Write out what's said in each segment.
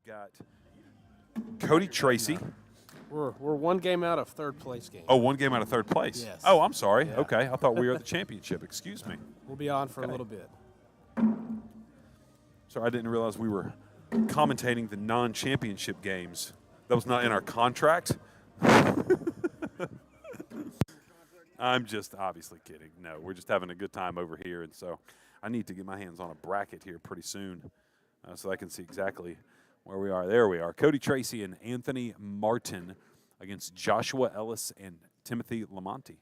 got Cody Tracy. We're one game out of third place game. Oh, one game out of third place. Yes. Oh, I'm sorry. Yeah. Okay, I thought we were at the championship. Excuse me. We'll be on for a little bit. Sorry, I didn't realize we were commentating the non-championship games. That was not in our contract. I'm just obviously kidding. No, we're just having a good time over here, and so I need to get my hands on a bracket here pretty soon so I can see exactly where we are. There we are. Cody Tracy and Anthony Martin against Joshua Ellis and Timothy Lamonti.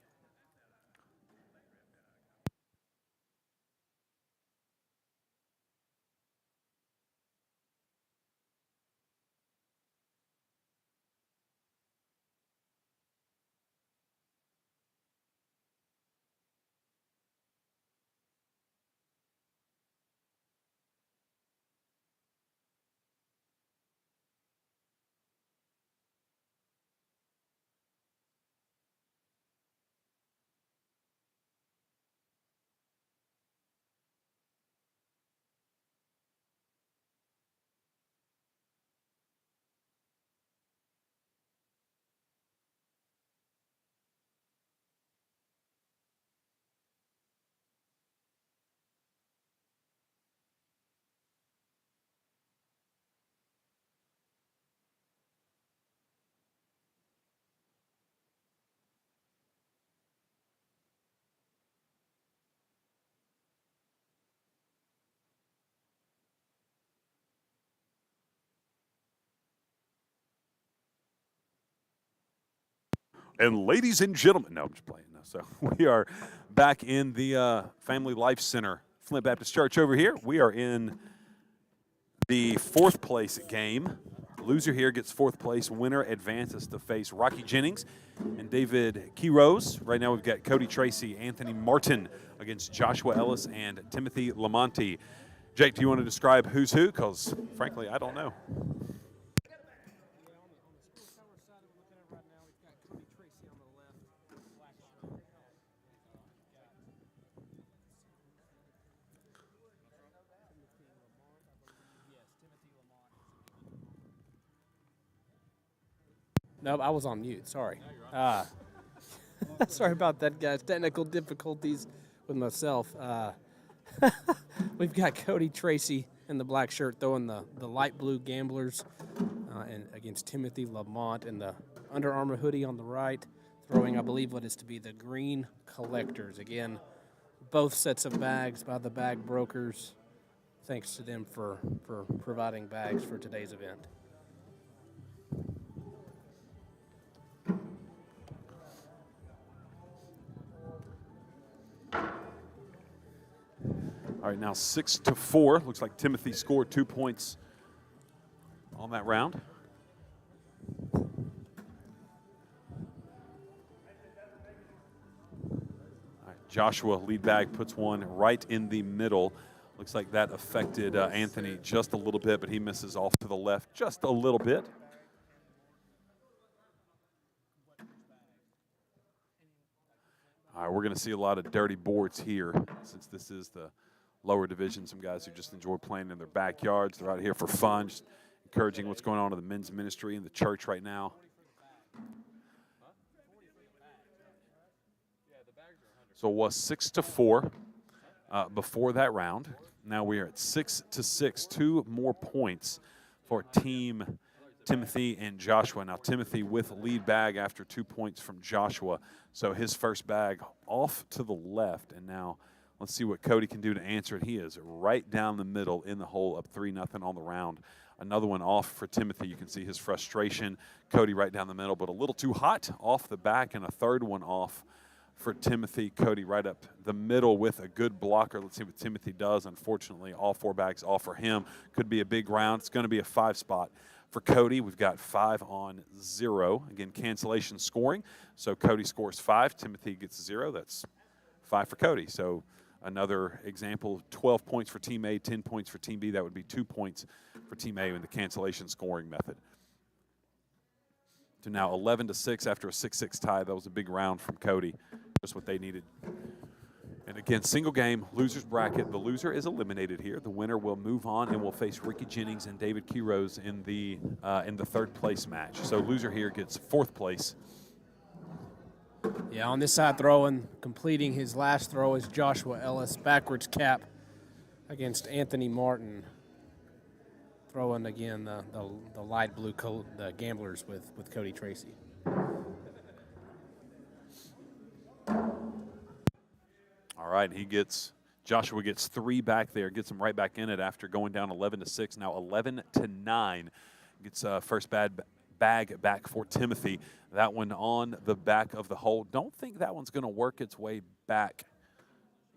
And ladies and gentlemen, no, I'm just playing. No, so we are back in the Family Life Center, Flint Baptist Church over here. We are in the fourth place game. Loser here gets fourth place. Winner advances to face Rocky Jennings and David Quiroz. Right now we've got Cody Tracy, Anthony Martin against Joshua Ellis and Timothy Lamonti. Jake, do you want to describe who's who? Because, frankly, I don't know. No, I was on mute. Sorry. Sorry about that, guys. Technical difficulties with myself. We've got Cody Tracy in the black shirt throwing the light blue Gamblers and against Timothy Lamont in the Under Armour hoodie on the right, throwing, I believe, what is to be the green Collectors. Again, both sets of bags by the Bag Brokers. Thanks to them for providing bags for today's event. All right, now 6-4. Looks like Timothy scored 2 points on that round. All right, Joshua, lead bag, puts one right in the middle. Looks like that affected Anthony just a little bit, but he misses off to the left just a little bit. All right, we're going to see a lot of dirty boards here since this is the lower division. Some guys who just enjoy playing in their backyards. They're out here for fun, just encouraging what's going on in the men's ministry in the church right now. So it was 6-4 before that round. Now we are at 6-6, 2 more points for Team Timothy and Joshua. Now Timothy with lead bag after 2 points from Joshua. So his first bag off to the left, and now let's see what Cody can do to answer it. He is right down the middle in the hole, up 3-0 on the round. Another one off for Timothy. You can see his frustration. Cody right down the middle, but a little too hot off the back, and a third one off for Timothy. Cody right up the middle with a good blocker. Let's see what Timothy does. Unfortunately, all 4 bags off for him. Could be a big round. It's going to be a 5 spot. For Cody, we've got 5-0. Again, cancellation scoring. So Cody scores 5. Timothy gets 0. That's 5 for Cody. So another example, 12 points for Team A, 10 points for Team B. That would be 2 points for Team A in the cancellation scoring method. To now 11-6 after a 6-6 tie. That was a big round from Cody. Just what they needed. And again, single game, loser's bracket. The loser is eliminated here. The winner will move on and will face Ricky Jennings and David Quiroz in the third place match. So loser here gets fourth place. Yeah, on this side throwing, completing his last throw is Joshua Ellis, backwards cap against Anthony Martin. Throwing again the light blue coat, the gamblers with Cody Tracy. All right, Joshua gets 3 back there, gets him right back in it after going down 11-6. Now 11-9, gets first bag back for Timothy. That one on the back of the hole. Don't think that one's going to work its way back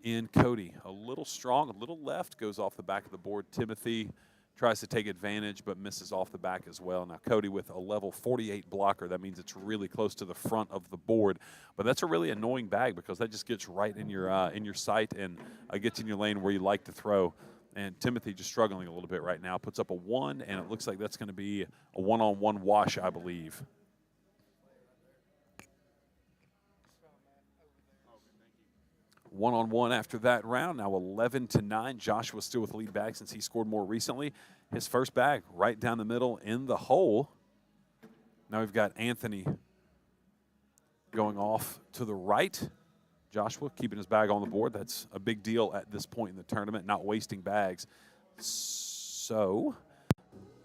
in. Cody, a little strong, a little left, goes off the back of the board. Timothy tries to take advantage but misses off the back as well. Now Cody with a level 48 blocker. That means it's really close to the front of the board. But that's a really annoying bag because that just gets right in your sight and gets in your lane where you like to throw. And Timothy just struggling a little bit right now. Puts up a 1, and it looks like that's going to be a one-on-one wash, I believe. One-on-one after that round. Now 11-9. Joshua still with lead bag since he scored more recently. His first bag right down the middle in the hole. Now we've got Anthony going off to the right. Joshua keeping his bag on the board. That's a big deal at this point in the tournament, not wasting bags. So,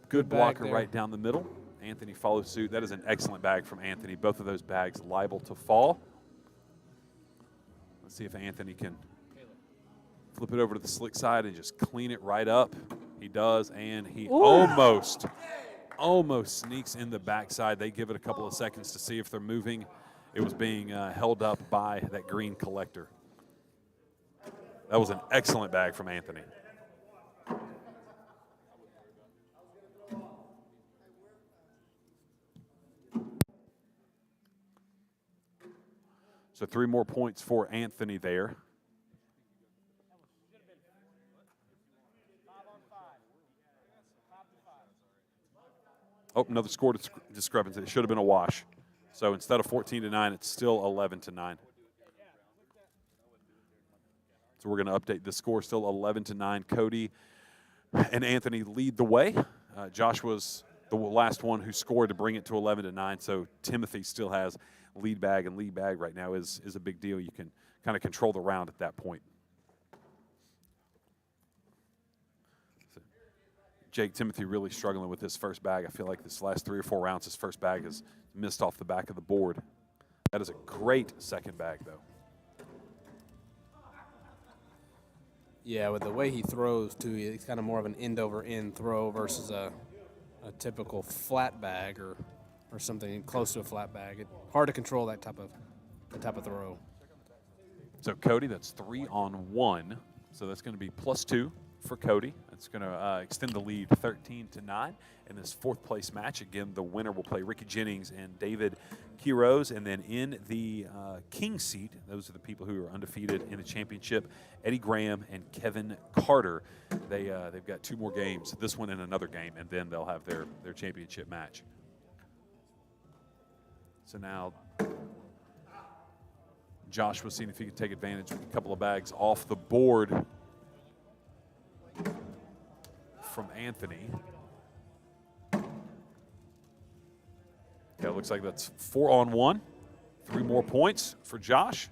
good blocker right down the middle. Anthony follows suit. That is an excellent bag from Anthony. Both of those bags liable to fall. Let's see if Anthony can flip it over to the slick side and just clean it right up. He does, and he almost sneaks in the backside. They give it a couple of seconds to see if they're moving. It was being held up by that green collector. That was an excellent bag from Anthony. So 3 more points for Anthony there. Oh, another score discrepancy. It should have been a wash. So instead of 14-9, it's still 11-9. So we're going to update the score. Still 11-9. Cody and Anthony lead the way. Joshua's the last one who scored to bring it to 11-9. So Timothy still has lead bag, and lead bag right now is a big deal. You can kind of control the round at that point. So Jake, Timothy really struggling with his first bag. I feel like this last 3 or 4 rounds, his first bag has missed off the back of the board. That is a great second bag, though. Yeah, with the way he throws, too, it's kind of more of an end-over-end throw versus a typical flat bag or something close to a flat bag. It's hard to control that type of throw. So Cody, that's 3 on 1. So that's going to be +2 for Cody. That's going to extend the lead 13-9 in this 4th place match. Again, the winner will play Ricky Jennings and David Quiroz. And then in the king seat, those are the people who are undefeated in the championship, Eddie Graham and Kevin Carter. They've got 2 more games, this one and another game, and then they'll have their championship match. So now Josh was seeing if he could take advantage with a couple of bags off the board from Anthony. Yeah, it looks like that's 4 on 1. 3 more points for Josh.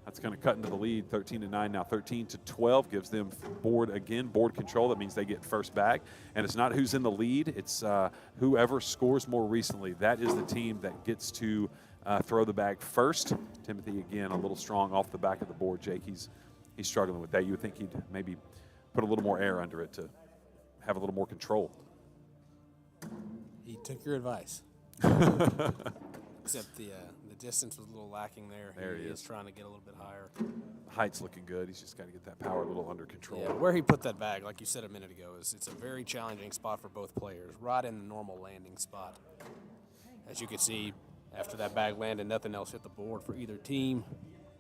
That's going to cut into the lead, 13-9. Now 13-12 gives them board control. That means they get first bag. And it's not who's in the lead. It's whoever scores more recently. That is the team that gets to throw the bag first. Timothy, again, a little strong off the back of the board. Jake, he's struggling with that. You would think he'd maybe put a little more air under it to have a little more control. He took your advice. Except the distance was a little lacking there. There he is. Trying to get a little bit higher. Height's looking good. He's just got to get that power a little under control. Yeah, where he put that bag, like you said a minute ago, it's a very challenging spot for both players, right in the normal landing spot. As you can see, after that bag landed, nothing else hit the board for either team.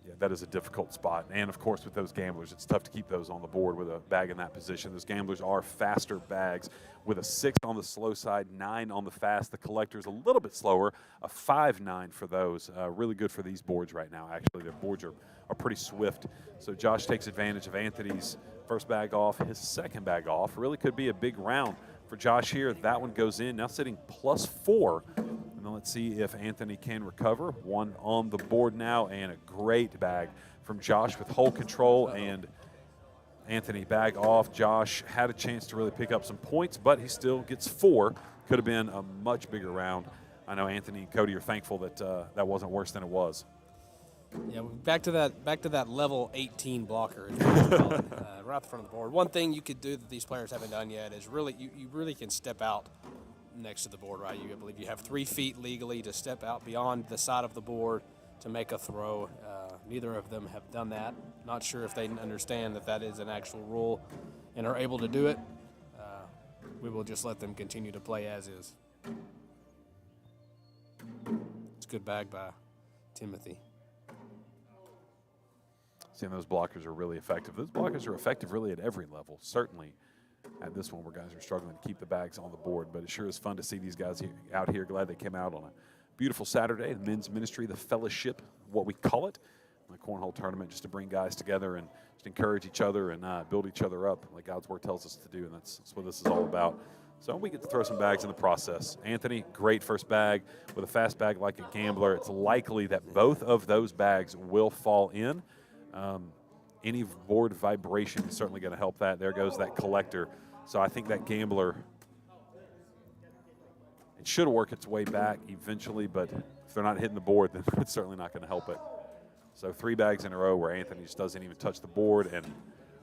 Yeah, that is a difficult spot. And, of course, with those gamblers, it's tough to keep those on the board with a bag in that position. Those gamblers are faster bags with a 6 on the slow side, 9 on the fast. The collector's a little bit slower, a 5-9 for those. Really good for these boards right now, actually. Their boards are pretty swift. So Josh takes advantage of Anthony's first bag off, his second bag off. Really could be a big round for Josh here. That one goes in, now sitting +4. And then let's see if Anthony can recover. One on the board now, and a great bag from Josh with hole control and Anthony bag off. Josh had a chance to really pick up some points, but he still gets 4. Could have been a much bigger round. I know Anthony and Cody are thankful that that wasn't worse than it was. Yeah, back to that level 18 blocker, is what it's called, right at the front of the board. One thing you could do that these players haven't done yet is really you really can step out next to the board, right? I believe you have 3 feet legally to step out beyond the side of the board to make a throw. Neither of them have done that. Not sure if they understand that that is an actual rule and are able to do it. We will just let them continue to play as is. It's a good bag by Timothy. Seeing those blockers are really effective. Those blockers are effective really at every level, certainly at this one where guys are struggling to keep the bags on the board. But it sure is fun to see these guys out here. Glad they came out on a beautiful Saturday. The men's ministry, the Fellaship, what we call it, the Cornhole tournament, just to bring guys together and just encourage each other and build each other up like God's Word tells us to do, and that's what this is all about. So we get to throw some bags in the process. Anthony, great first bag. With a fast bag like a gambler, it's likely that both of those bags will fall in. Any board vibration is certainly going to help that. There goes that collector. So I think that gambler, it should work its way back eventually, but if they're not hitting the board, then it's certainly not going to help it. So 3 bags in a row where Anthony just doesn't even touch the board, and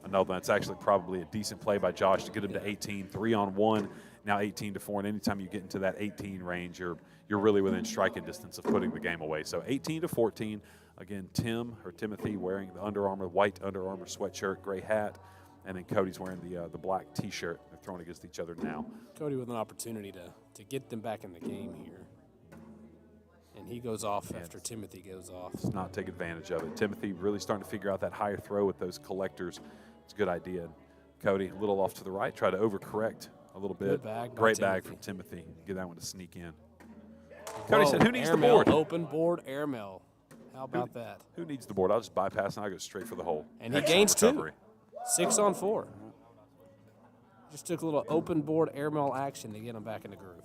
another that's actually probably a decent play by Josh to get him to 18. 3 on 1, now 18-4, and anytime you get into that 18 range, you're really within striking distance of putting the game away. So 18-14. Again, Timothy wearing the white Under Armour sweatshirt, gray hat, and then Cody's wearing the black T-shirt. They're throwing against each other now. Cody with an opportunity to get them back in the game here. And he goes off after Timothy goes off. Let's not take advantage of it. Timothy really starting to figure out that higher throw with those collectors. It's a good idea. Cody, a little off to the right, try to overcorrect a little bit. Good bag by Great bag Timothy. from Timothy. Get that one to sneak in. Whoa, Cody said, who needs the airmail, board? Open board airmail. How about that? Who needs the board? I'll just bypass and I'll go straight for the hole. And he Excellent gains 2. recovery. 6 on 4. Just took a little open board airmail action to get him back in the groove.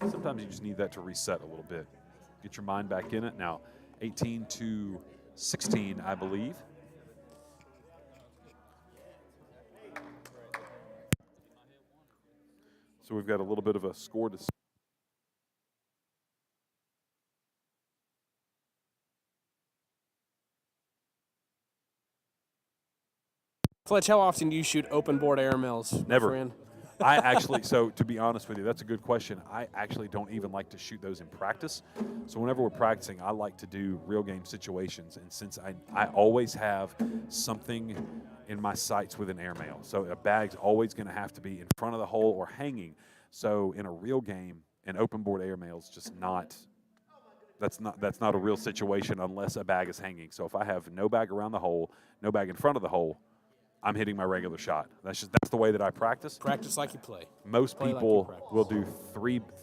Sometimes you just need that to reset a little bit. Get your mind back in it. Now, 18-16, I believe. So we've got a little bit of a score to. Fletch, how often do you shoot open board airmails? my Never. friend? I actually, so to be honest with you, that's a good question. I actually don't even like to shoot those in practice. So whenever we're practicing, I like to do real game situations. And since I always have something in my sights with an airmail, so a bag's always going to have to be in front of the hole or hanging. So in a real game, an open board airmail's just not. That's not a real situation unless a bag is hanging. So if I have no bag around the hole, no bag in front of the hole, I'm hitting my regular shot. That's the way that I practice. Practice like you play. Most Play like you people practice. will do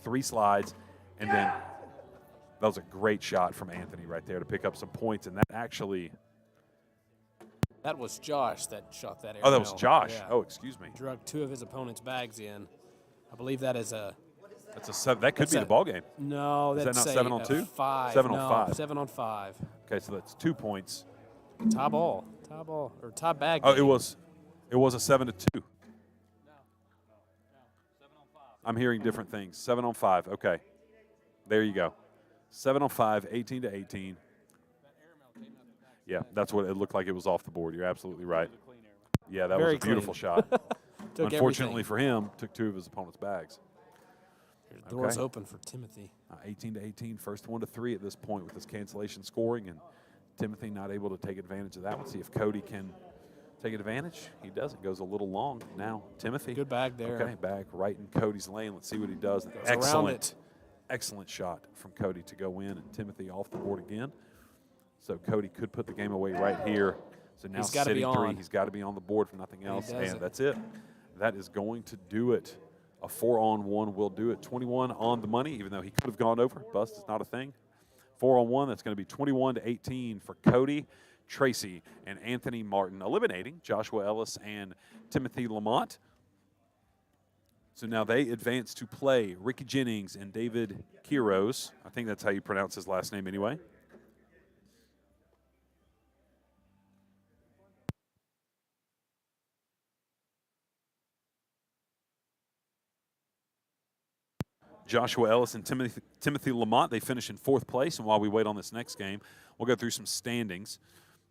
three slides, and then that was a great shot from Anthony right there to pick up some points. And that actually, That was Josh that shot that airmail. oh, that was Josh. Yeah. Oh, excuse me. Drug 2 of his opponent's bags in. I believe that is a That's a 7. That could That's be a- the ball game. no. Is that That's not a, 7 on a 2? 5. 7 on no, 5. 7 on 5. Okay, so that's 2 points. Tie ball or tie bag. Oh, game. it was a 7-2. I'm hearing different things. 7 on 5. Okay, there you go. 7 on 5, 18-18. Yeah, that's what it looked like. It was off the board. You're absolutely right. Yeah, that Very was a beautiful clean. shot. Took Unfortunately everything. for him, took 2 of his opponent's bags. The door's Okay. open for Timothy. 18-18, first 1 to 3 at this point with this cancellation scoring, and Timothy not able to take advantage of that one. See if Cody can take advantage. He doesn't. Goes a little long now. Timothy. Good bag there. Okay, back right in Cody's lane. Let's see what he does. Goes around it. Excellent shot from Cody to go in, and Timothy off the board again. So Cody could put the game away right here. So now He's gotta be sitting 3. on. He's got to be on the board for nothing else. does And it. that's it. That is going to do it. A 4-on-1 will do it. 21 on the money, even though he could have gone over. Bust is not a thing. 4-on-1, that's going to be 21-18 for Cody, Tracy, and Anthony Martin, eliminating Joshua Ellis and Timothy Lamont. So now they advance to play Ricky Jennings and David Quiros. I think that's how you pronounce his last name anyway. Joshua Ellis and Timothy Lamont, they finish in 4th place. And while we wait on this next game, we'll go through some standings.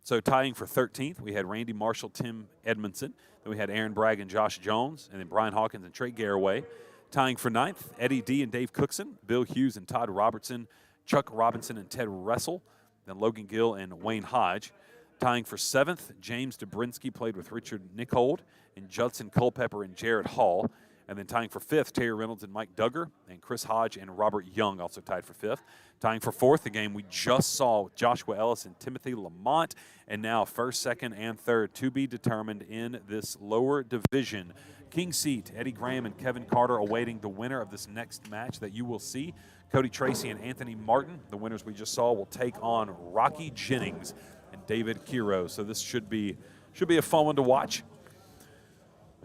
So tying for 13th, we had Randy Marshall, Tim Edmondson. Then we had Aaron Bragg and Josh Jones, and then Brian Hawkins and Trey Garraway. Tying for 9th, Eddie D. and Dave Cookson, Bill Hughes and Todd Robertson, Chuck Robinson and Ted Russell, then Logan Gill and Wayne Hodge. Tying for 7th, James Dobrinsky played with Richard Nichold, and Judson Culpepper and Jared Hall. And then tying for 5th, Terry Reynolds and Mike Duggar, and Chris Hodge and Robert Young also tied for 5th. Tying for 4th, the game we just saw with Joshua Ellis and Timothy Lamont. And now 1st, 2nd, and 3rd to be determined in this lower division. King Seat, Eddie Graham and Kevin Carter awaiting the winner of this next match that you will see. Cody Tracy and Anthony Martin, the winners we just saw, will take on Rocky Jennings and David Quiros. So this should be a fun one to watch.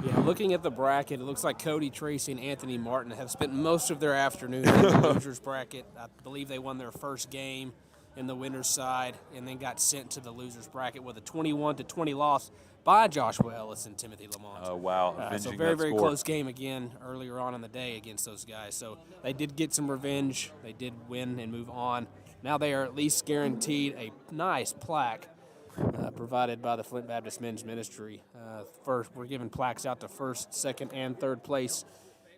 Yeah, looking at the bracket, it looks like Cody, Tracy, and Anthony Martin have spent most of their afternoon in the losers bracket. I believe they won their first game in the winner's side and then got sent to the losers bracket with a 21-20 loss by Joshua Ellis and Timothy Lamont. Oh, wow. So Avenging very, that very score. close game again earlier on in the day against those guys. So they did get some revenge. They did win and move on. Now they are at least guaranteed a nice plaque provided by the Flint Baptist Men's Ministry. First, we're giving plaques out to 1st, 2nd, and 3rd place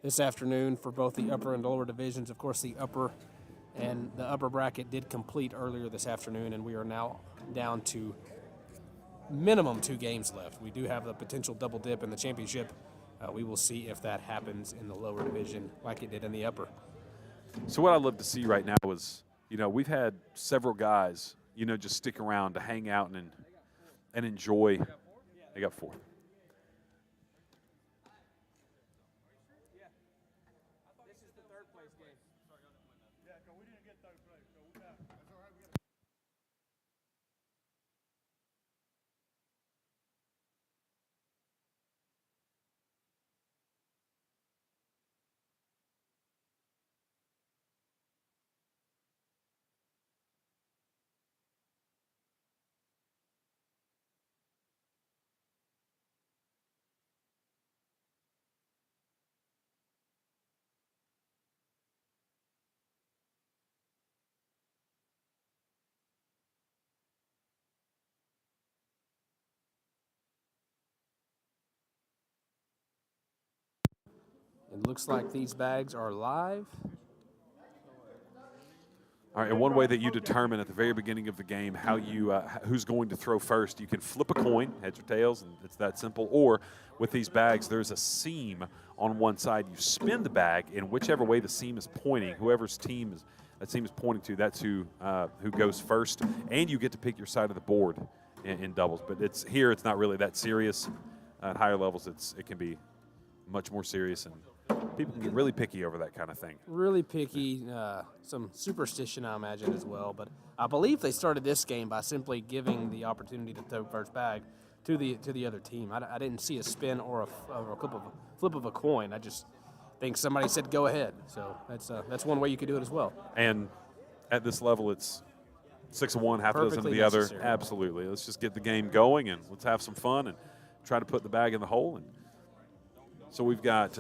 this afternoon for both the upper and lower divisions. Of course, the upper bracket did complete earlier this afternoon, and we are now down to minimum 2 games left. We do have the potential double dip in the championship. We will see if that happens in the lower division like it did in the upper. So what I'd love to see right now is, we've had several guys, just stick around to hang out and enjoy. They got 4. It looks like these bags are live. All right, and one way that you determine at the very beginning of the game how you who's going to throw first, you can flip a coin, heads or tails, and it's that simple. Or with these bags, there's a seam on one side. You spin the bag, and whichever way the seam is pointing, whoever's team that seam is pointing to, that's who goes first. And you get to pick your side of the board in doubles. But it's not really that serious. At higher levels, it can be much more serious, and people can get really picky over that kind of thing. Really picky, some superstition, I imagine, as well. But I believe they started this game by simply giving the opportunity to throw first bag to the other team. I didn't see a spin or a flip of a coin. I just think somebody said go ahead. So that's one way you could do it as well. And at this level, it's 6 of one, half a dozen of Perfectly the other. necessary. Absolutely. Let's just get the game going and let's have some fun and try to put the bag in the hole. And so we've got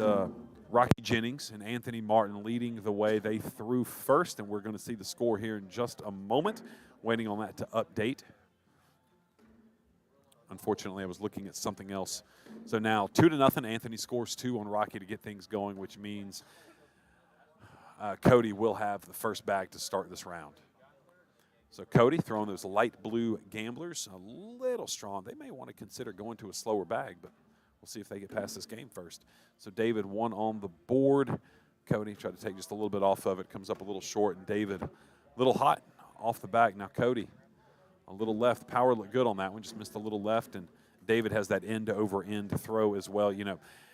Rocky Jennings and Anthony Martin leading the way. They threw first, and we're going to see the score here in just a moment. Waiting on that to update. Unfortunately, I was looking at something else. So now 2-0. Anthony scores 2 on Rocky to get things going, which means Cody will have the first bag to start this round. So Cody throwing those light blue gamblers, a little strong. They may want to consider going to a slower bag, but we'll see if they get past this game first. So David, 1 on the board. Cody tried to take just a little bit off of it, comes up a little short, and David a little hot off the back. Now Cody A little left. Power looked good on that one. Just missed a little left. And David has that end-over-end throw as well.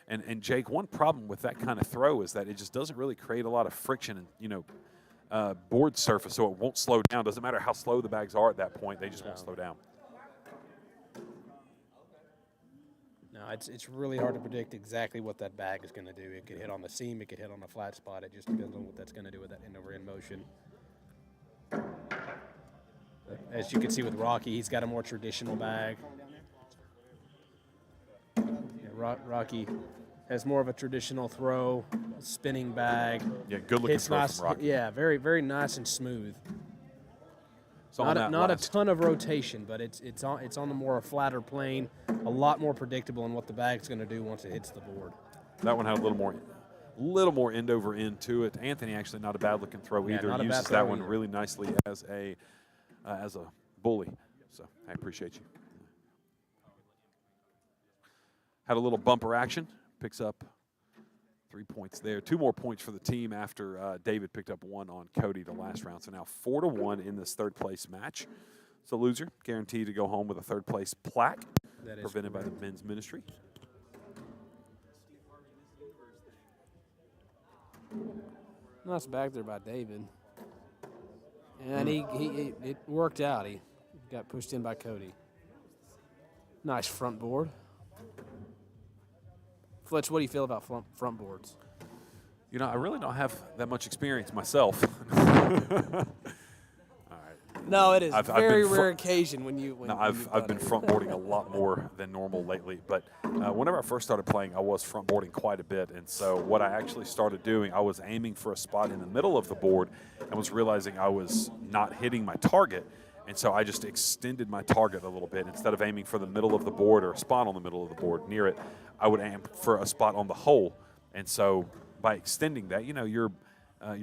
And Jake, one problem with that kind of throw is that it just doesn't really create a lot of friction and, board surface, so it won't slow down. Doesn't matter how slow the bags are at that point. They just won't slow down. No, it's really hard to predict exactly what that bag is going to do. It could hit on the seam. It could hit on a flat spot. It just depends on what that's going to do with that end-over-end motion. As you can see with Rocky, he's got a more traditional bag. Yeah, Rocky has more of a traditional throw, spinning bag. Yeah, good-looking throw nice, from Rocky. Yeah, very, very nice and smooth. So Not a ton of rotation, but it's on the more flatter plane, a lot more predictable in what the bag's going to do once it hits the board. That one had a little more end over end to it. Anthony actually not a bad looking throw either. He uses that one really nicely as a bully. So I appreciate you. Had a little bumper action. Picks up 3 points there. 2 more points for the team after David picked up 1 on Cody the last round. So now 4-1 in this third place match. So loser guaranteed to go home with a third place plaque presented by the men's ministry. Nice back there by David. And it worked out. He got pushed in by Cody. Nice front board. Fletch, what do you feel about front boards? I really don't have that much experience myself. No, it is a very rare occasion when you. I've been front boarding a lot more than normal lately. But whenever I first started playing, I was front boarding quite a bit. And so what I actually started doing, I was aiming for a spot in the middle of the board and was realizing I was not hitting my target. And so I just extended my target a little bit. Instead of aiming for the middle of the board or a spot on the middle of the board near it, I would aim for a spot on the hole. And so by extending that, your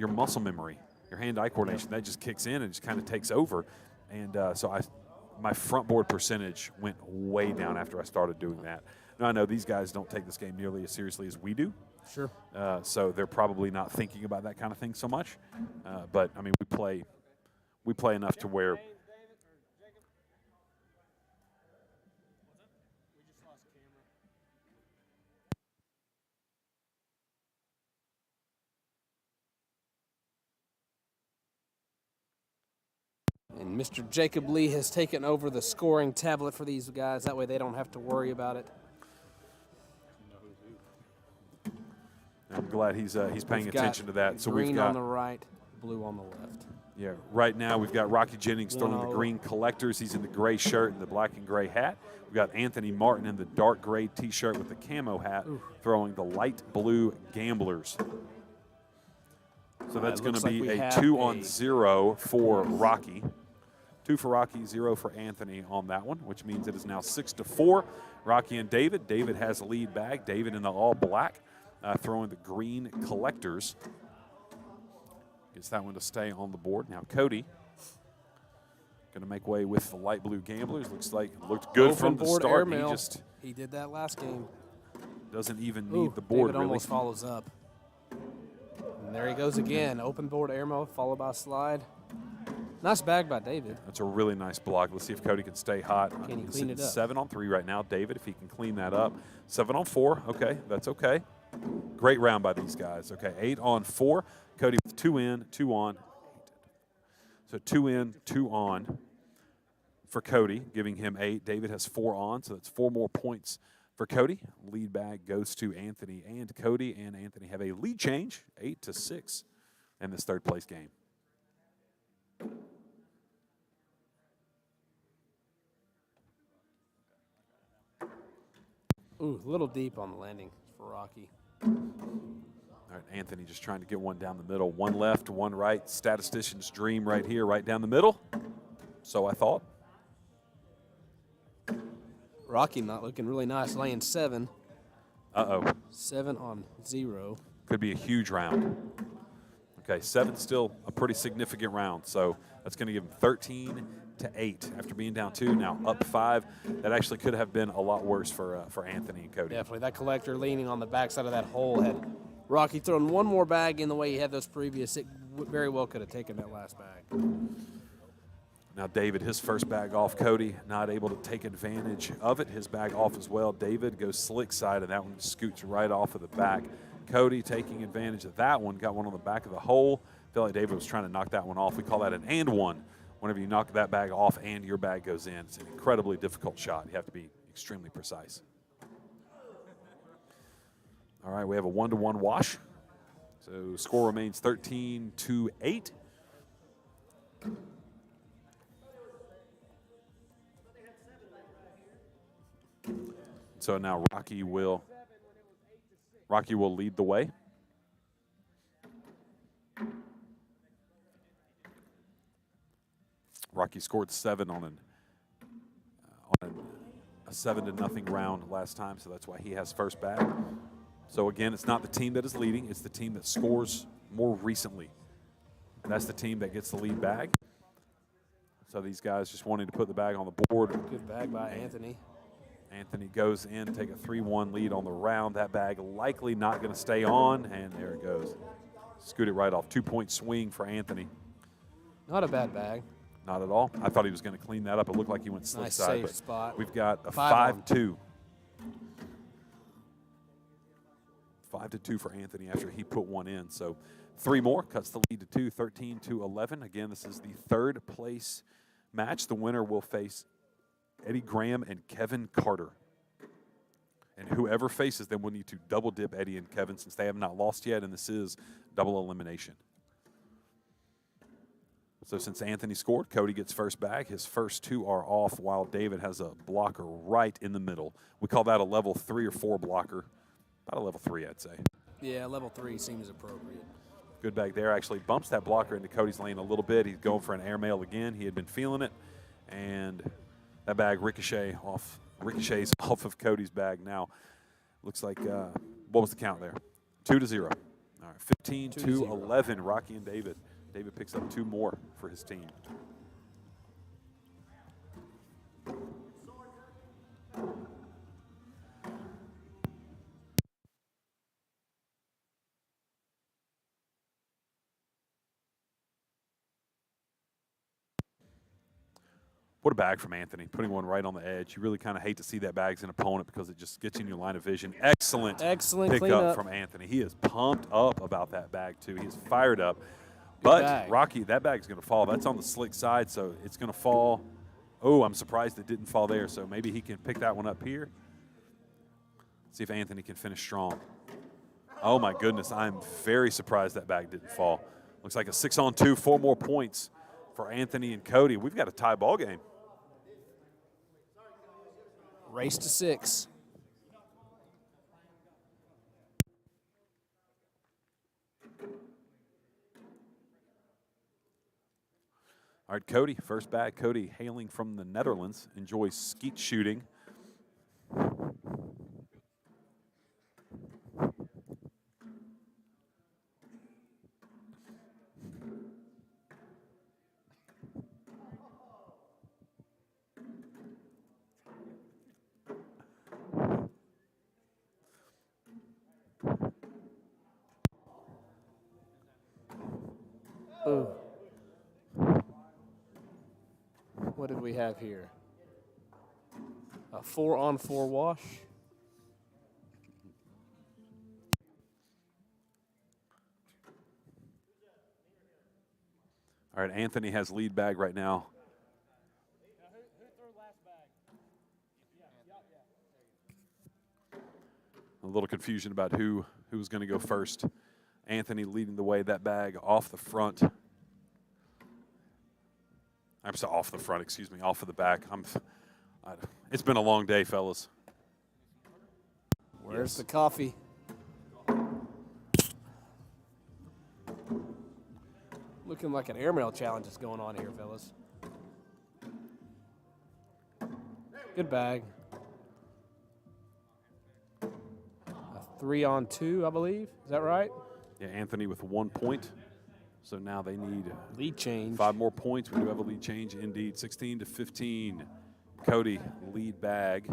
muscle memory, your hand-eye coordination, that just kicks in and just kind of takes over. And so my front board percentage went way down after I started doing that. Now, I know these guys don't take this game nearly as seriously as we do. Sure. So they're probably not thinking about that kind of thing so much. But, I mean, we play enough to where – And Mr. Jacob Lee has taken over the scoring tablet for these guys. That way they don't have to worry about it. I'm glad he's paying attention to that. So green we've got on the right, blue on the left. Yeah, right now we've got Rocky Jennings throwing the green collectors. He's in the gray shirt and the black and gray hat. We've got Anthony Martin in the dark gray T-shirt with the camo hat, throwing the light blue gamblers. So that's going to be a 2-on-0 for Rocky. 2 for Rocky, 0 for Anthony on that one, which means it is now 6-4. Rocky and David. David has a lead bag. David in the all black, throwing the green collectors. Gets that one to stay on the board. Now Cody going to make way with the light blue gamblers. Looked good from the start. He did that last game. Doesn't even need the board. David almost follows up. And there he goes again. Open board airmail followed by slide. Nice bag by David. That's a really nice block. Let's see if Cody can stay hot. Can he clean it up? 7-on-3 right now. David, if he can clean that up. 7-on-4. Okay, that's okay. Great round by these guys. Okay, 8-on-4. Cody with 2 in, 2 on. So 2 in, 2 on for Cody, giving him 8. David has 4 on, so that's 4 more points for Cody. Lead bag goes to Anthony and Cody, and Anthony have a lead change, 8-6 in this third place game. Ooh, a little deep on the landing for Rocky. All right, Anthony just trying to get one down the middle. One left, one right. Statistician's dream right here, right down the middle. So I thought. Rocky not looking really nice, laying 7. Uh-oh. 7-on-0. Could be a huge round. Okay, 7 still a pretty significant round. So that's going to give him 13-8 after being down 2, now up 5. That actually could have been a lot worse for Anthony and Cody. Definitely. That collector leaning on the backside of that hole had Rocky thrown one more bag in the way he had those previous. It very well could have taken that last bag. Now David, his first bag off. Cody not able to take advantage of it. His bag off as well. David goes slick side, and that one scoots right off of the back. Cody taking advantage of that one. Got one on the back of the hole. I feel like David was trying to knock that one off. We call that an and one. Whenever you knock that bag off and your bag goes in, it's an incredibly difficult shot. You have to be extremely precise. All right, we have a 1-to-1 wash. So score remains 13-8. So now Rocky will lead the way. Rocky scored 7 on a 7-0 round last time, so that's why he has first bag. So again, it's not the team that is leading, it's the team that scores more recently. That's the team that gets the lead bag. So these guys just wanting to put the bag on the board. Good bag by Anthony. Anthony goes in, take a 3-1 lead on the round. That bag likely not going to stay on, and there it goes. Scoot it right off. 2-point swing for Anthony. Not a bad bag. Not at all. I thought he was going to clean that up. It looked like he went slick Nice side. safe spot. We've got a 5-2. 5-2 for Anthony after he put one in. So 3 more, cuts the lead to 2, 13-11. Again, this is the third place match. The winner will face Eddie Graham and Kevin Carter. And whoever faces them will need to double dip Eddie and Kevin since they have not lost yet, and this is double elimination. So since Anthony scored, Cody gets first bag. His first 2 are off while David has a blocker right in the middle. We call that a level 3 or 4 blocker. About a level 3, I'd say. Yeah, level 3 seems appropriate. Good bag there. Actually bumps that blocker into Cody's lane a little bit. He's going for an airmail again. He had been feeling it. And that bag ricochets off of Cody's bag now. Looks like, what was the count there? 2-0. All right, 15-11, Rocky and David. David picks up 2 more for his team. What a bag from Anthony, putting one right on the edge. You really kind of hate to see that bag as an opponent because it just gets in your line of vision. Excellent pickup from Anthony. He is pumped up about that bag, too. He's fired up. But, Rocky, that bag's going to fall. That's on the slick side, so it's going to fall. Oh, I'm surprised it didn't fall there, so maybe he can pick that one up here. See if Anthony can finish strong. Oh, my goodness, I'm very surprised that bag didn't fall. Looks like a 6-on-2, 4 more points for Anthony and Cody. We've got a tie ball game. Race to 6. All right, Cody, first bag. Cody, hailing from the Netherlands, enjoys skeet shooting. Ooh. What did we have here? A 4-on-4 wash. All right, Anthony has lead bag right now. A little confusion about who was going to go first. Anthony leading the way, that bag off the front. I'm sorry, off the front, excuse me, off of the back. It's been a long day, fellas. Where's the coffee? Looking like an airmail challenge is going on here, fellas. Good bag. A 3-on-2, I believe. Is that right? Yeah, Anthony with 1 point. So now they need lead change. 5 more points. We do have a lead change indeed. 16-15. Cody, lead bag.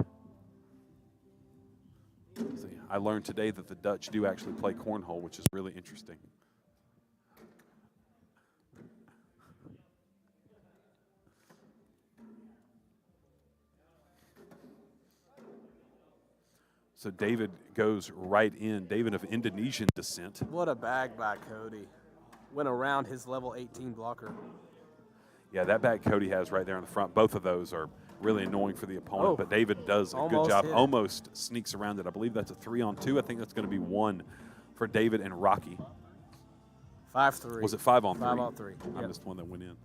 See, I learned today that the Dutch do actually play cornhole, which is really interesting. So David goes right in. David of Indonesian descent. What a bag by Cody. Went around his level 18 blocker. Yeah, that bag Cody has right there in the front. Both of those are really annoying for the opponent, but David does a good job. Almost sneaks around it. I believe that's a 3-on-2. I think that's going to be 1 for David and Rocky. 5-3. Was it 5-on-3? 5-on-3. I missed one that went in.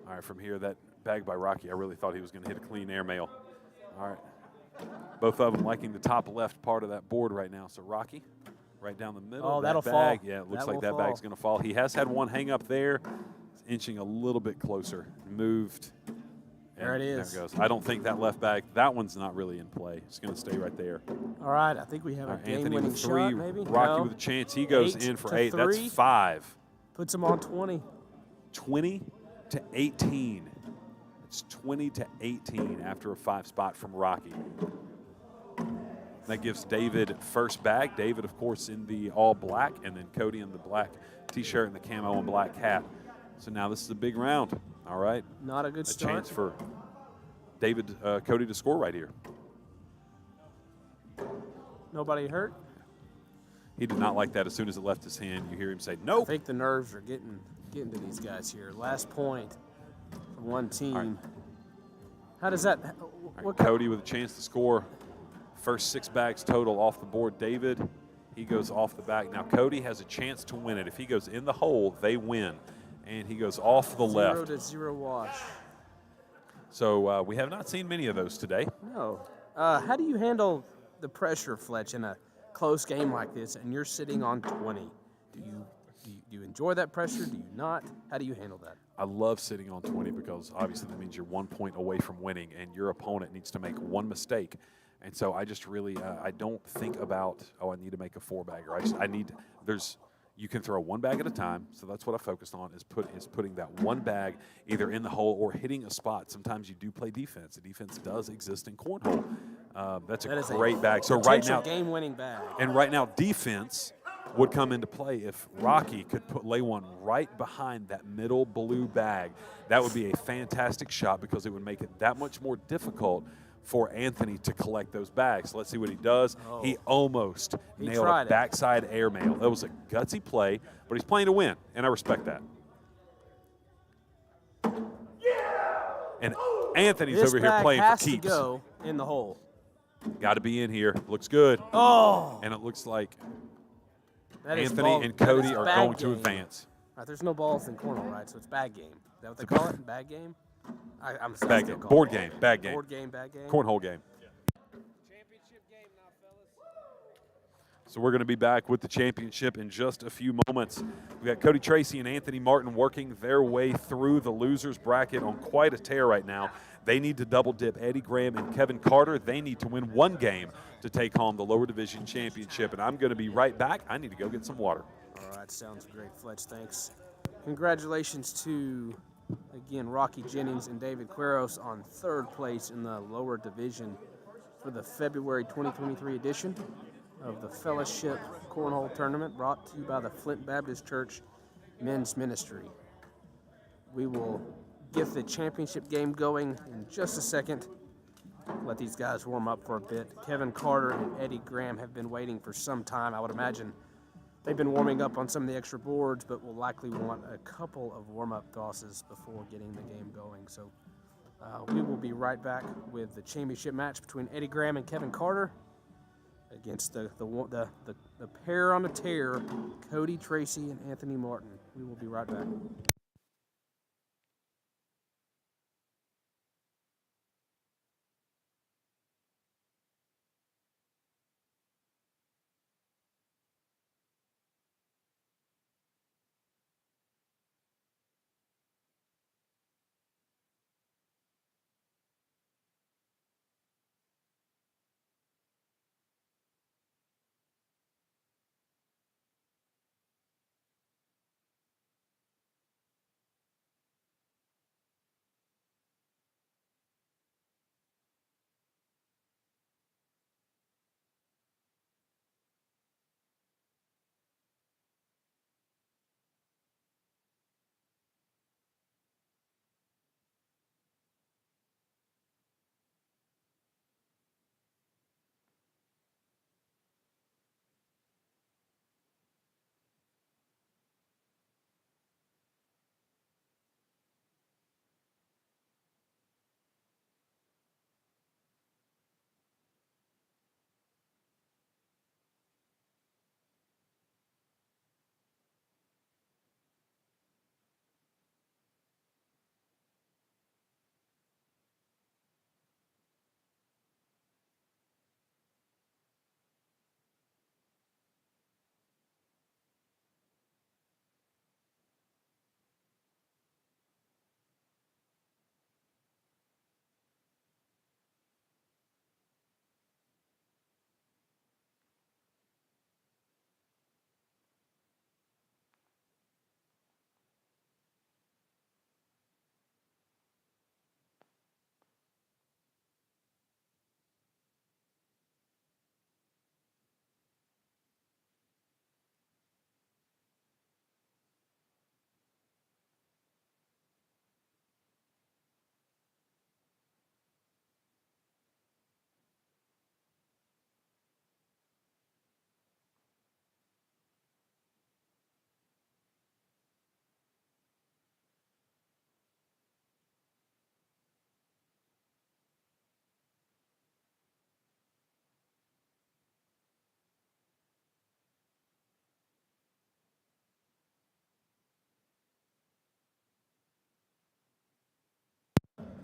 All right, from here, that bag by Rocky, I really thought he was going to hit a clean airmail. All right. Both of them liking the top left part of that board right now. So Rocky, right down the middle. Oh, that'll bag. fall. Yeah, it looks like that bag's going to fall. He has had one hang up there. It's inching a little bit closer. Moved. There it is. There it goes. I don't think that left bag, that one's not really in play. It's going to stay right there. All right, I think we have a game-winning shot, maybe. Rocky with a chance. He goes in for 8. That's 5. Puts him on 20. 20-18. It's 20-18 after a 5 spot from Rocky. That gives David first bag. David, of course, in the all black, and then Cody in the black T-shirt and the camo and black hat. So now this is a big round. All right. Not a good start. A chance for David, Cody to score right here. Nobody hurt? He did not like that. As soon as it left his hand, you hear him say, nope. I think the nerves are getting to these guys here. Last point for one team. Right. How does that? Right, Cody with a chance to score. First 6 bags total off the board. David, he goes off the back. Now Cody has a chance to win it. If he goes in the hole, they win. And he goes off the left. 0-0 wash. So we have not seen many of those today. No. How do you handle the pressure, Fletch, in a close game like this, and you're sitting on 20? Do you enjoy that pressure? Do you not? How do you handle that? I love sitting on 20 because obviously that means you're 1 point away from winning, and your opponent needs to make one mistake. And so I just really, I don't think about, I need to make a 4-bagger. You can throw 1 bag at a time, so that's what I focused on, is putting that 1 bag either in the hole or hitting a spot. Sometimes you do play defense. The defense does exist in Cornhole. That's a great bag. So right now, game-winning bag. And right now, defense would come into play if Rocky could lay one right behind that middle blue bag. That would be a fantastic shot because it would make it that much more difficult for Anthony to collect those bags. Let's see what he does. Oh. He almost nailed a backside airmail. That was a gutsy play, but he's playing to win, and I respect that. Yeah! And Anthony's over here playing for keeps. This bag has to go in the hole. Got to be in here. Looks good. Oh! And it looks like Anthony and Cody are going to advance. All right, there's no balls in Cornhole, right? So it's bag game. Is that what they call it? Bag game? I'm bag game. Board game. Bag game. Board game, bag game. Cornhole game. Yeah. Championship game now, fellas. So we're going to be back with the championship in just a few moments. We've got Cody Tracy and Anthony Martin working their way through the losers bracket on quite a tear right now. They need to double dip Eddie Graham and Kevin Carter. They need to win 1 game to take home the lower division championship. And I'm going to be right back. I need to go get some water. All right, sounds great, Fletch. Thanks. Congratulations to, again, Rocky Jennings and David Quiros on 3rd place in the lower division for the February 2023 edition of the Fellaship Cornhole Tournament, brought to you by the Flint Baptist Church Men's Ministry. We will get the championship game going in just a second. Let these guys warm up for a bit. Kevin Carter and Eddie Graham have been waiting for some time. I would imagine they've been warming up on some of the extra boards, but will likely want a couple of warm-up tosses before getting the game going. So we will be right back with the championship match between Eddie Graham and Kevin Carter against the pair on a tear, Cody Tracy and Anthony Martin. We will be right back.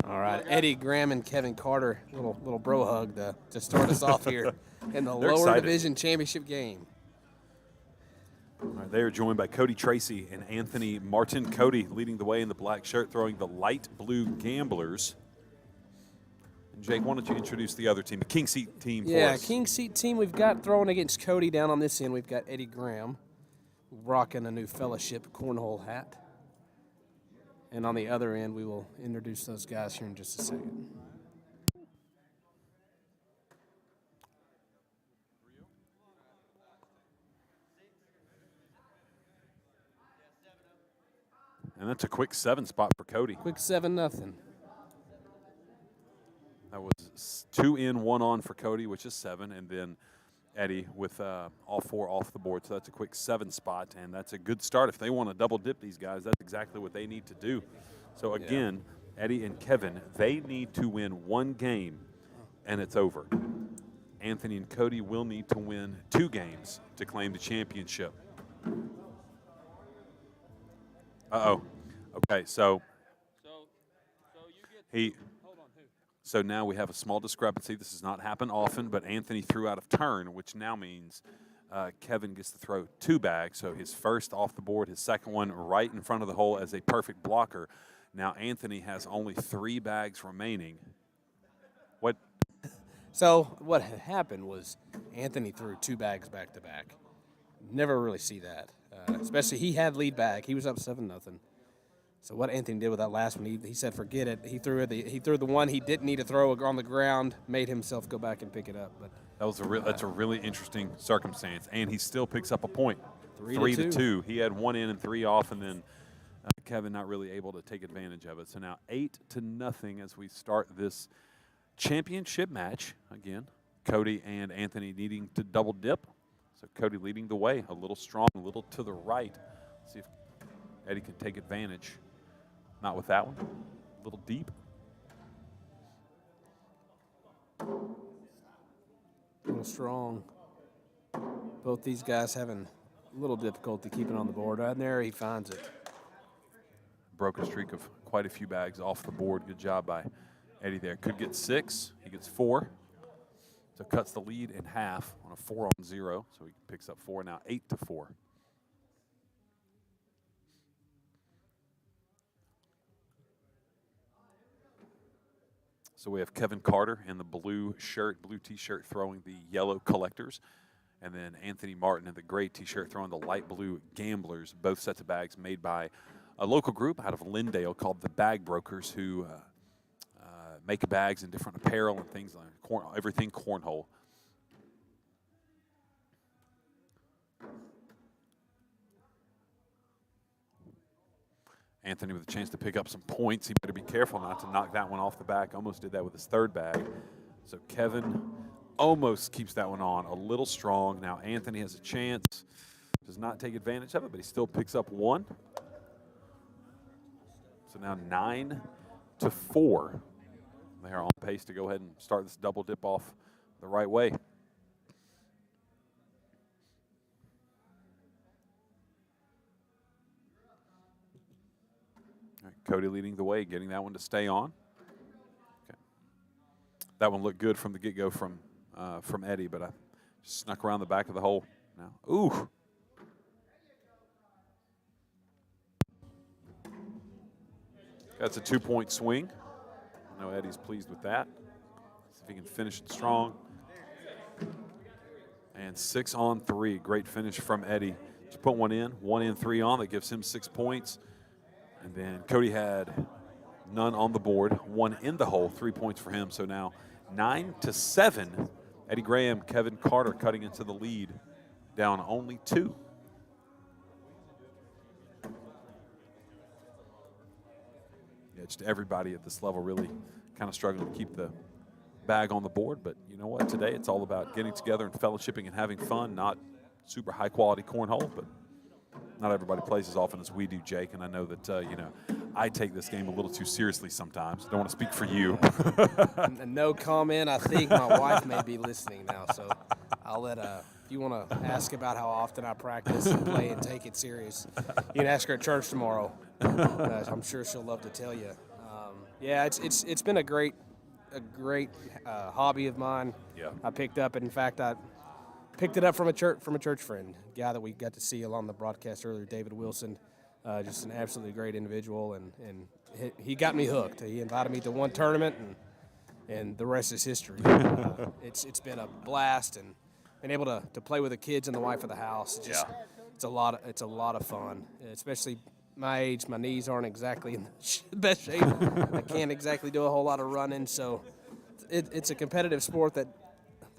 All right, Eddie Graham and Kevin Carter, little bro hug to start us off here in the They're lower excited. division championship game. All right, they are joined by Cody Tracy and Anthony Martin. Cody leading the way in the black shirt, throwing the light blue Gamblers. And Jake, why don't you introduce the other team, the King Seat team for us? King Seat team we've got throwing against Cody down on this end. We've got Eddie Graham rocking a new Fellaship cornhole hat. And on the other end, we will introduce those guys here in just a second. And that's a quick 7 spot for Cody. Quick 7-0. That was 2 in, 1 on for Cody, which is 7, and then Eddie with all 4 off the board. So that's a quick 7 spot, and that's a good start. If they want to double dip these guys, that's exactly what they need to do. So again, Eddie and Kevin, they need to win 1 game, and it's over. Anthony and Cody will need to win 2 games to claim the championship. Uh-oh. Okay, so So now we have a small discrepancy. This does not happen often, but Anthony threw out of turn, which now means Kevin gets to throw 2 bags. So his first off the board, his second one right in front of the hole as a perfect blocker. Now Anthony has only 3 bags remaining. What? So what had happened was Anthony threw 2 bags back to back. Never really see that, especially he had lead bag. He was up 7-0. So what Anthony did with that last one, he said, forget it. He threw the one he didn't need to throw on the ground, made himself go back and pick it up. But that was that's a really interesting circumstance, and he still picks up a point. 3 to 2. He had 1 in and 3 off, and then Kevin not really able to take advantage of it. So now 8-0 as we start this championship match. Again, Cody and Anthony needing to double dip. So Cody leading the way, a little strong, a little to the right. See if Eddie can take advantage. Not with that one. A little deep. a little strong. Both these guys having a little difficulty keeping on the board. Right there, he finds it. Broke a streak of quite a few bags off the board. Good job by Eddie there. Could get 6. He gets 4. So cuts the lead in half on a 4-0. So he picks up 4 now, 8-4. So we have Kevin Carter in the blue T-shirt throwing the yellow Collectors. And then Anthony Martin in the gray T-shirt throwing the light blue Gamblers. Both sets of bags made by a local group out of Lindale called the Bag Brokers, who make bags in different apparel and things like everything cornhole. Anthony with a chance to pick up some points. He better be careful not to knock that one off the back. Almost did that with his 3rd bag. So Kevin almost keeps that one on. A little strong. Now Anthony has a chance. Does not take advantage of it, but he still picks up 1. So now 9-4. They are on pace to go ahead and start this double dip off the right way. All right, Cody leading the way, getting that one to stay on. Okay. That one looked good from the get-go from Eddie, but I snuck around the back of the hole now. Ooh. That's a 2-point swing. I know Eddie's pleased with that. See if he can finish it strong. And 6 on 3. Great finish from Eddie. Just put 1 in, 3 on. That gives him 6 points. And then Cody had none on the board, 1 in the hole, 3 points for him. So now 9-7. Eddie Graham, Kevin Carter cutting into the lead, down only 2. Just everybody at this level really kind of struggling to keep the bag on the board. But you know what? Today it's all about getting together and fellowshipping and having fun, not super high-quality cornhole. But not everybody plays as often as we do, Jake. And I know that, I take this game a little too seriously sometimes. Don't want to speak for you. No comment. I think my wife may be listening now. So I'll let if you want to ask about how often I practice and play and take it serious, you can ask her at church tomorrow. I'm sure she'll love to tell you. Yeah, it's been a great hobby of mine. Yeah. I picked up. In fact, I picked it up from a church friend, a guy that we got to see along the broadcast earlier, David Wilson. Just an absolutely great individual, and he got me hooked. He invited me to one tournament, and the rest is history. It's been a blast, and been able to play with the kids and the wife of the house. It's a lot of fun, especially my age. My knees aren't exactly in the best shape. I can't exactly do a whole lot of running, so it's a competitive sport that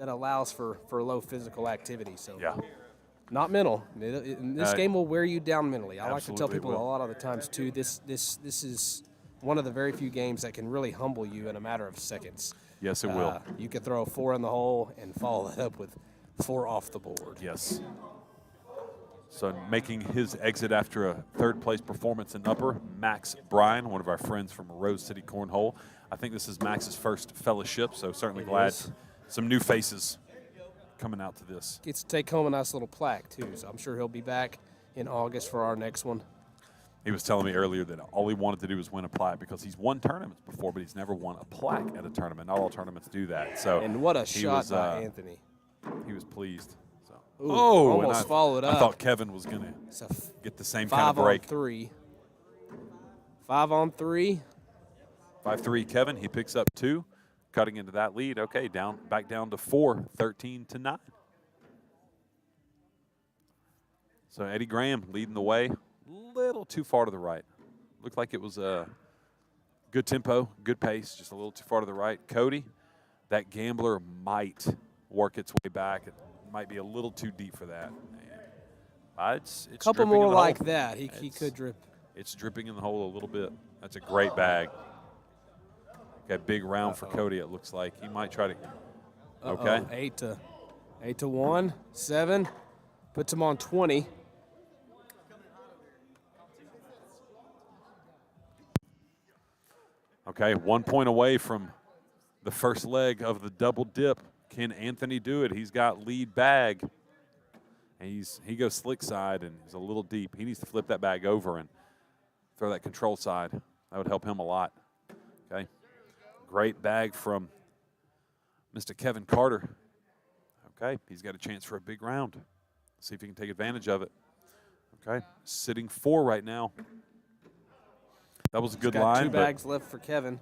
allows for low physical activity. So Yeah. not mental. This game will wear you down mentally. I like to tell Absolutely people will. a lot of the times too. This is one of the very few games that can really humble you in a matter of seconds. Yes, it will. You could throw 4 in the hole and follow that up with 4 off the board. Yes. So making his exit after a third-place performance in upper, Max Bryan, one of our friends from Rose City Cornhole. I think this is Max's first fellowship, so certainly glad some new faces coming out to this. Gets to take home a nice little plaque, too, so I'm sure he'll be back in August for our next one. He was telling me earlier that all he wanted to do was win a plaque because he's won tournaments before, but he's never won a plaque at a tournament. Not all tournaments do that. So and what a shot by Anthony. He was pleased. So. Ooh, and almost followed up. I thought Kevin was going to get the same kind of 5 break. on 3. 5 on 3. 5-3 Kevin. He picks up 2, cutting into that lead. Okay, back down to 4, 13-9. So Eddie Graham leading the way. Little too far to the right. Looked like it was a good tempo, good pace, just a little too far to the right. Cody, that gambler might work its way back. It might be a little too deep for that. It's a couple more like that. He could drip. It's dripping in the hole a little bit. That's a great bag. Got big round for Cody, it looks like. He might try to. Okay. 8 to 1, 7. Puts him on 20. Okay, 1 point away from the first leg of the double dip. Can Anthony do it? He's got lead bag. And he goes slick side, and he's a little deep. He needs to flip that bag over and throw that control side. That would help him a lot. Okay, great bag from Mr. Kevin Carter. Okay, he's got a chance for a big round. See if he can take advantage of it. Okay, sitting 4 right now. That was a good line. 2 bags left for Kevin.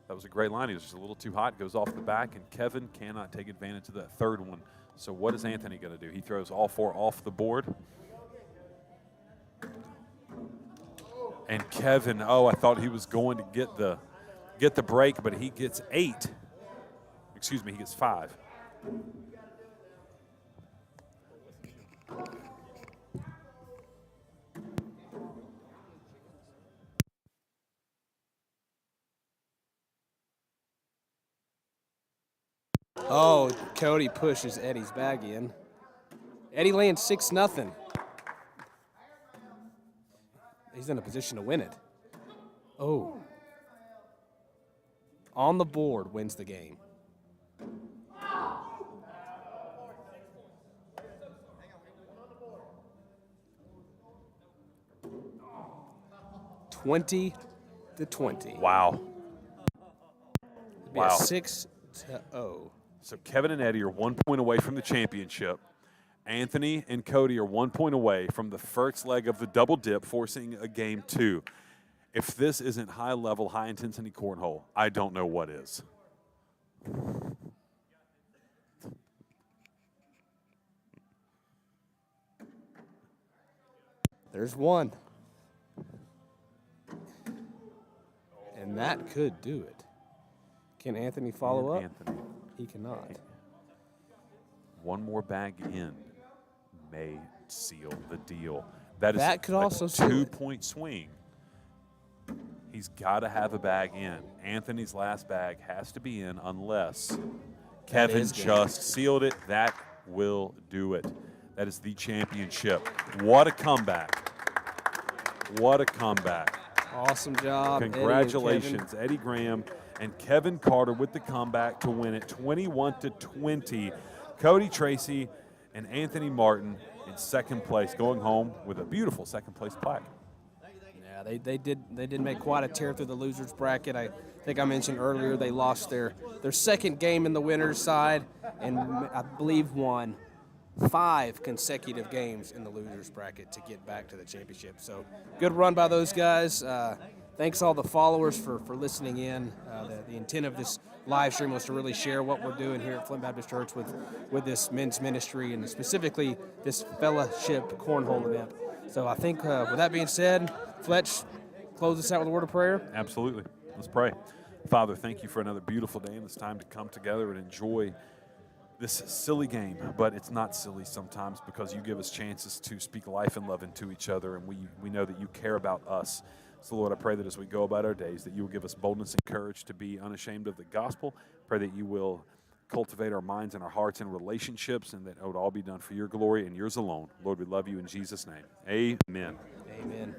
That was a great line. He was just a little too hot. Goes off the back, and Kevin cannot take advantage of that third one. So what is Anthony going to do? He throws all 4 off the board. And Kevin, I thought he was going to get the break, but he gets 8. Excuse me, he gets 5. Oh, Cody pushes Eddie's bag in. Eddie laying 6-0. He's in a position to win it. Oh. On the board wins the game. $20-20. Wow. Wow. 6-0. So Kevin and Eddie are 1 point away from the championship. Anthony and Cody are 1 point away from the first leg of the double dip, forcing a game 2. If this isn't high-level, high-intensity cornhole, I don't know what is. There's one. And that could do it. Can Anthony follow up? Anthony. He cannot. One more bag in may seal the deal. That could also seal it. 2-point swing. He's got to have a bag in. Anthony's last bag has to be in unless Kevin just sealed it. That will do it. That is the championship. What a comeback. What a comeback. Awesome job. Congratulations, Eddie Graham and Kevin Carter with the comeback to win it 21-20. Cody Tracy and Anthony Martin in second place, going home with a beautiful second place plaque. Yeah, Yeah, they did make quite a tear through the losers bracket. I think I mentioned earlier they lost their second game in the winners side, and I believe won 5 consecutive games in the losers bracket to get back to the championship. So good run by those guys. Thanks all the followers for listening in. The intent of this live stream was to really share what we're doing here at Flint Baptist Church with this men's ministry and specifically this Fellaship Cornhole event. So I think with that being said, Fletch, close us out with a word of prayer. Absolutely. Let's pray. Father, thank you for another beautiful day and this time to come together and enjoy this silly game, but it's not silly sometimes because you give us chances to speak life and love into each other, and we know that you care about us. So, Lord, I pray that as we go about our days, that you will give us boldness and courage to be unashamed of the gospel. Pray that you will cultivate our minds and our hearts and relationships, and that it would all be done for your glory and yours alone. Lord, we love you in Jesus' name. Amen. Amen.